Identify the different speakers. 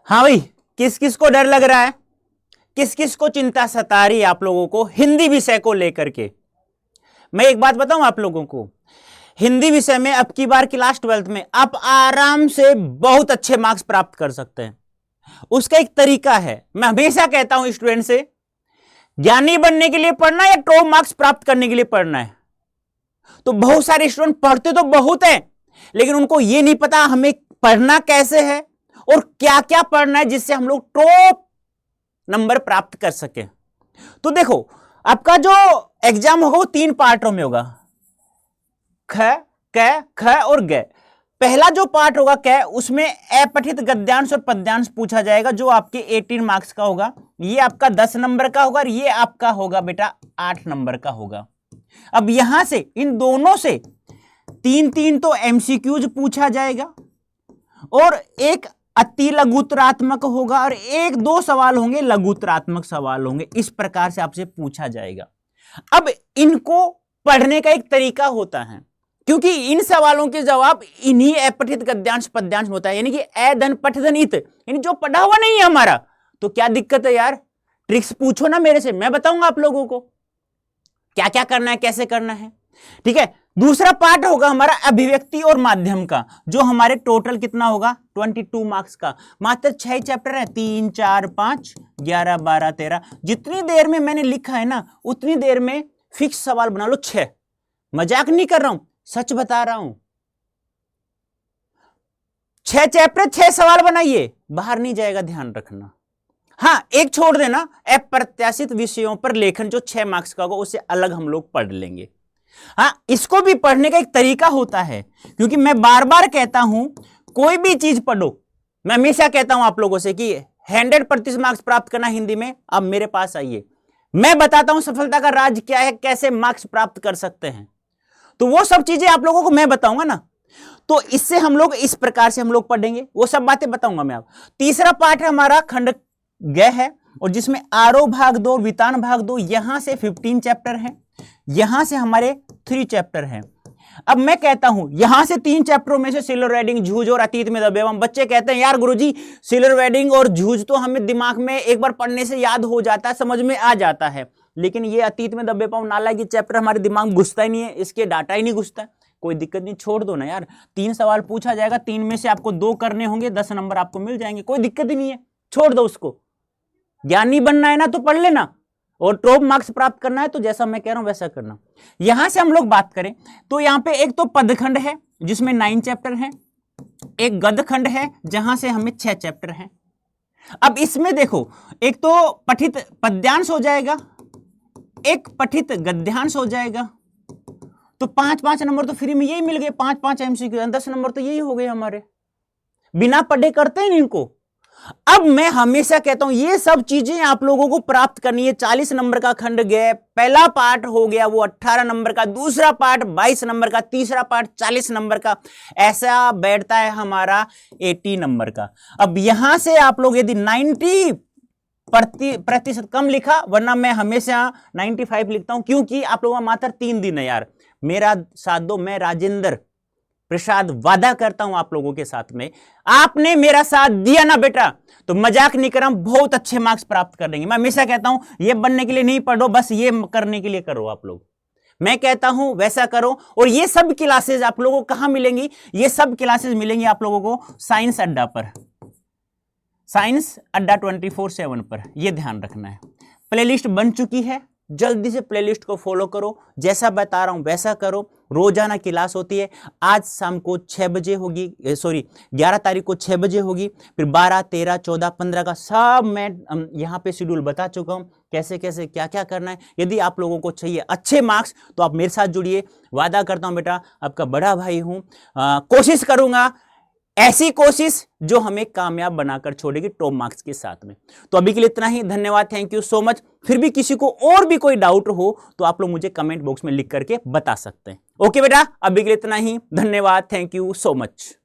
Speaker 1: हाँ भाई, किस किस को डर लग रहा है, किस किस को चिंता सता रही है आप लोगों को हिंदी विषय को लेकर के। मैं एक बात बताऊं आप लोगों को, हिंदी विषय में अब की बार क्लास 12th में आप आराम से बहुत अच्छे मार्क्स प्राप्त कर सकते हैं। उसका एक तरीका है, मैं हमेशा कहता हूं स्टूडेंट से, ज्ञानी बनने के लिए पढ़ना है या टॉप मार्क्स प्राप्त करने के लिए पढ़ना है। तो बहुत सारे स्टूडेंट पढ़ते तो बहुत हैं, लेकिन उनको यह नहीं पता हमें पढ़ना कैसे है और क्या क्या पढ़ना है जिससे हम लोग टॉप नंबर प्राप्त कर सके। तो देखो, आपका जो एग्जाम होगा वो 3 पार्टों में होगा, ख, क, ख और ग। पहला जो पार्ट होगा क, उसमें अपठित गद्यांश और पद्यांश पूछा जाएगा जो आपके 18 मार्क्स का होगा। ये आपका 10 नंबर का होगा और ये आपका होगा बेटा 8 नंबर का होगा। अब यहां से इन दोनों से 3-3 तो एमसीक्यूज पूछा जाएगा और एक अति लघुत्तरात्मक होगा और 1-2 सवाल होंगे लघुत्तरात्मक सवाल होंगे। इस प्रकार से आपसे पूछा जाएगा। अब इनको पढ़ने का एक तरीका होता है, क्योंकि इन सवालों के जवाब इन्हीं अपठित गद्यांश पद्यांश होता है, यानी कि ए धन पठ धन इत, यानी जो पढ़ा हुआ नहीं है हमारा। तो क्या दिक्कत है यार, ट्रिक्स पूछो ना मेरे से, मैं बताऊंगा आप लोगों को क्या क्या करना है, कैसे करना है। ठीक है, दूसरा पार्ट होगा हमारा अभिव्यक्ति और माध्यम का, जो हमारे टोटल कितना होगा 22 मार्क्स का। मात्र 6 चैप्टर है, 3, 4, 5, 11, 12, 13। जितनी देर में मैंने लिखा है ना उतनी देर में फिक्स सवाल बना लो 6। मजाक नहीं कर रहा हूं, सच बता रहा हूं। 6 चैप्टर 6 सवाल बनाइए, बाहर नहीं जाएगा, ध्यान रखना। हाँ, एक छोड़ देना, अप्रत्याशित विषयों पर लेखन जो 6 मार्क्स का होगा उसे अलग हम लोग पढ़ लेंगे। हाँ, इसको भी पढ़ने का एक तरीका होता है, क्योंकि मैं बार बार कहता हूं कोई भी चीज पढ़ो। मैं हमेशा कहता हूं आप लोगों से कि 100% मार्क्स प्राप्त करना हिंदी में, अब मेरे पास आइए, मैं बताता हूं सफलता का राज क्या है, कैसे मार्क्स प्राप्त कर सकते हैं। तो वो सब चीजें आप लोगों को मैं बताऊंगा ना, तो इससे हम लोग इस प्रकार से हम लोग पढ़ेंगे, वो सब बातें बताऊंगा मैं आप। तीसरा पार्ट हमारा खंड ग है, और जिसमें आरोह भाग 2 और वितान भाग 2, यहां से 15 चैप्टर हैं, यहां से हमारे 3 चैप्टर हैं। अब मैं कहता हूं यहां से 3 चैप्टरों में से सिलर वेडिंग, जूझ और अतीत में दबे हम। बच्चे कहते हैं यार गुरुजी सिलर वेडिंग और जूझ तो हमें दिमाग में एक बार पढ़ने से याद हो जाता है, समझ में आ जाता है, लेकिन ये अतीत में दबे पाऊं नाला की चैप्टर हमारे दिमाग में घुसता ही नहीं है, इसके डाटा ही नहीं घुसता। कोई दिक्कत नहीं, छोड़ दो ना यार, 3 सवाल पूछा जाएगा, 3 में से आपको 2 करने होंगे, 10 नंबर आपको मिल जाएंगे, कोई दिक्कत ही नहीं है, छोड़ दो उसको। ज्ञानी बनना है ना तो पढ़ लेना, और टॉप मार्क्स प्राप्त करना है तो जैसा मैं कह रहा हूं वैसा करना। यहां से हम लोग बात करें तो यहां पे एक तो पदखंड है जिसमें 9 चैप्टर हैं, एक गदखंड है जहां से हमें 6 चैप्टर हैं। अब इसमें देखो, एक तो पठित पद्यांश हो जाएगा, एक पठित गद्यांश हो जाएगा, तो 5-5 नंबर तो फ्री में यही मिल गए, 5-5 एमसीक्यू, 10 नंबर तो यही हो गए हमारे, बिना पढ़े करते हैं इनको। अब मैं हमेशा कहता हूं ये सब चीजें आप लोगों को प्राप्त करनी है। 40 नंबर का खंड गया, पहला पार्ट हो गया वो 18 नंबर का, दूसरा पार्ट 22 नंबर का, तीसरा पार्ट 40 नंबर का, ऐसा बैठता है हमारा 80 नंबर का। अब यहां से आप लोग यदि 90% कम लिखा, वरना मैं हमेशा 95 लिखता हूं, क्योंकि आप लोगों का मात्र 3 दिन है यार, मेरा साथ दो। मैं राजेंद्र प्रसाद वादा करता हूं आप लोगों के साथ में, आपने मेरा साथ दिया ना बेटा तो मजाक नहीं कर रहा हूं, बहुत अच्छे मार्क्स प्राप्त कर लेंगे। मैं हमेशा कहता हूं ये बनने के लिए नहीं पढ़ो, बस ये करने के लिए करो आप लोग। मैं कहता हूं वैसा करो। और ये सब क्लासेस आप लोगों को कहां मिलेंगी? ये सब क्लासेस मिलेंगी आप लोगों को साइंस अड्डा पर, साइंस अड्डा 24/7 पर, यह ध्यान रखना है। प्लेलिस्ट बन चुकी है, जल्दी से प्लेलिस्ट को फॉलो करो, जैसा बता रहा हूं वैसा करो। रोजाना क्लास होती है, आज शाम को 6 बजे होगी, 11 तारीख को 6 बजे होगी, फिर 12, 13, 14, 15 का सब मैं यहाँ पे शेड्यूल बता चुका हूँ, कैसे कैसे क्या क्या करना है। यदि आप लोगों को चाहिए अच्छे मार्क्स तो आप मेरे साथ जुड़िए, वादा करता हूँ बेटा आपका बड़ा भाई हूँ, कोशिश करूंगा, ऐसी कोशिश जो हमें कामयाब बनाकर छोड़ेगी टॉप मार्क्स के साथ में। तो अभी के लिए इतना ही, धन्यवाद, थैंक यू सो मच। फिर भी किसी को और भी कोई डाउट हो तो आप लोग मुझे कमेंट बॉक्स में लिख करके बता सकते हैं। ओके बेटा, अभी के लिए इतना ही, धन्यवाद, थैंक यू सो मच।